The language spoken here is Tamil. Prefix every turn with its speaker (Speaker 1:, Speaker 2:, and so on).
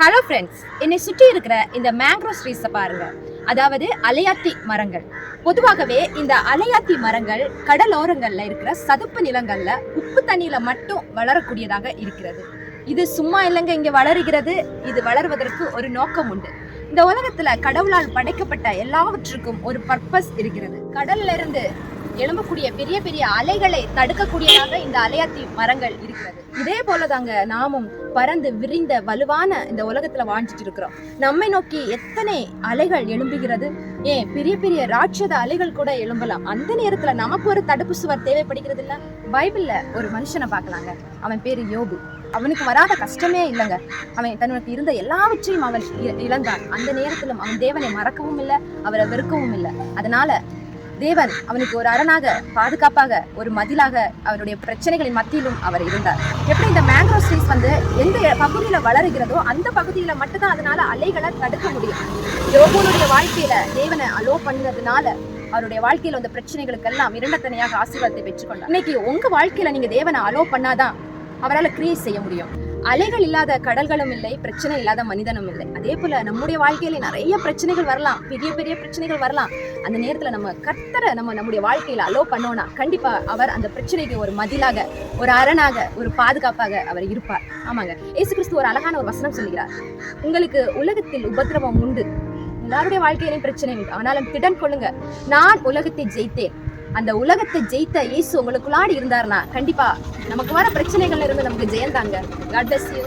Speaker 1: ஹலோ ஃப்ரெண்ட்ஸ், என்னை சுற்றி இருக்கிற இந்த மேங்க்ரோவ் ட்ரீஸை பாருங்க. அதாவது அலையாத்தி மரங்கள். பொதுவாகவே இந்த அலையாத்தி மரங்கள் கடலோரங்கள்ல இருக்கிற சதுப்பு நிலங்கள்ல உப்பு தண்ணியில மட்டும் வளரக்கூடியதாக இருக்கிறது. இது சும்மா இல்லைங்க இங்க வளருகிறது. இது வளர்வதற்கு ஒரு நோக்கம் உண்டு. இந்த உலகத்துல கடவுளால் படைக்கப்பட்ட எல்லாவற்றுக்கும் ஒரு பர்பஸ் இருக்கிறது. கடல்ல இருந்து எழும்பக்கூடிய பெரிய பெரிய அலைகளை தடுக்கக்கூடியதாக இந்த அலையாத்தி மரங்கள் இருக்கிறது. இதே போலதாங்க நாமும் பறந்து விரிந்த வலுவான இந்த உலகத்துல வாழ்ந்துட்டு இருக்கிறோம். நம்மை நோக்கி எத்தனை அலைகள் எழும்புகிறது. ஏன் பெரிய பெரிய ராட்சத அலைகள் கூட எழும்பலாம். அந்த நேரத்துல நமக்கு ஒரு தடுப்பு சுவர் தேவைப்படுகிறது இல்ல? பைபிள்ல ஒரு மனுஷனை பார்க்கலாங்க. அவன் பேரு யோபு. அவனுக்கு வராத கஷ்டமே இல்லைங்க. அவன் தன்னுக்கு இருந்த எல்லாவற்றையும் அவன் இழந்தான். அந்த நேரத்திலும் அவன் தேவனை மறக்கவும் இல்லை, அவரை வெறுக்கவும் இல்லை. அதனால தேவன் அவனுக்கு ஒரு அரணாக, பாதுகாப்பாக, ஒரு மதிலாக அவருடைய பிரச்சனைகளின் மத்தியிலும் அவர் இருந்தார். எப்படி இந்த மேங்க்ரோவ் ட்ரீஸ் எந்த பகுதியில வளருகிறதோ அந்த பகுதியில மட்டும்தான் அதனால அலைகளை தடுக்க முடியும். யோபுனுடைய வாழ்க்கையில தேவனை அலோ பண்ணதுனால அவருடைய வாழ்க்கையில அந்த பிரச்சனைகளுக்கெல்லாம் இரண்டத்தனையாக ஆசீர்வாதத்தை பெற்றுக்கொண்டார். இன்னைக்கு உங்க வாழ்க்கையில நீங்க தேவனை அலோ பண்ணாதான் அவரால் கிரியேட் செய்ய முடியும். அலைகள் இல்லாத கடல்களும் இல்லை, பிரச்சனை இல்லாத மனிதனும் இல்லை. அதே போல நம்முடைய வாழ்க்கையில நிறைய பிரச்சனைகள் வரலாம், பெரிய பெரிய பிரச்சனைகள் வரலாம். அந்த நேரத்துல நம்ம கர்த்தரை நம்முடைய வாழ்க்கையில அலோ பண்ணோம்னா கண்டிப்பா அவர் அந்த பிரச்சனைக்கு ஒரு மதிலாக, ஒரு அரணாக, ஒரு பாதுகாப்பாக அவர் இருப்பார். ஆமாங்க, இயேசு கிறிஸ்து ஒரு அழகான ஒரு வசனம் சொல்லுகிறார். உங்களுக்கு உலகத்தில் உபத்திரவம் உண்டு, எல்லாருடைய வாழ்க்கையிலும் பிரச்சனை உண்டு, ஆனாலும் திடன் கொள்ளுங்க, நான் உலகத்தை ஜெயித்தேன். அந்த உலகத்தை ஜெயித்த இயேசு உங்களுக்குள்ளாடி இருந்தார்னா கண்டிப்பா நமக்கு வர பிரச்சனைகள்ல இருந்து நமக்கு ஜெயம் தாங்க. God bless you.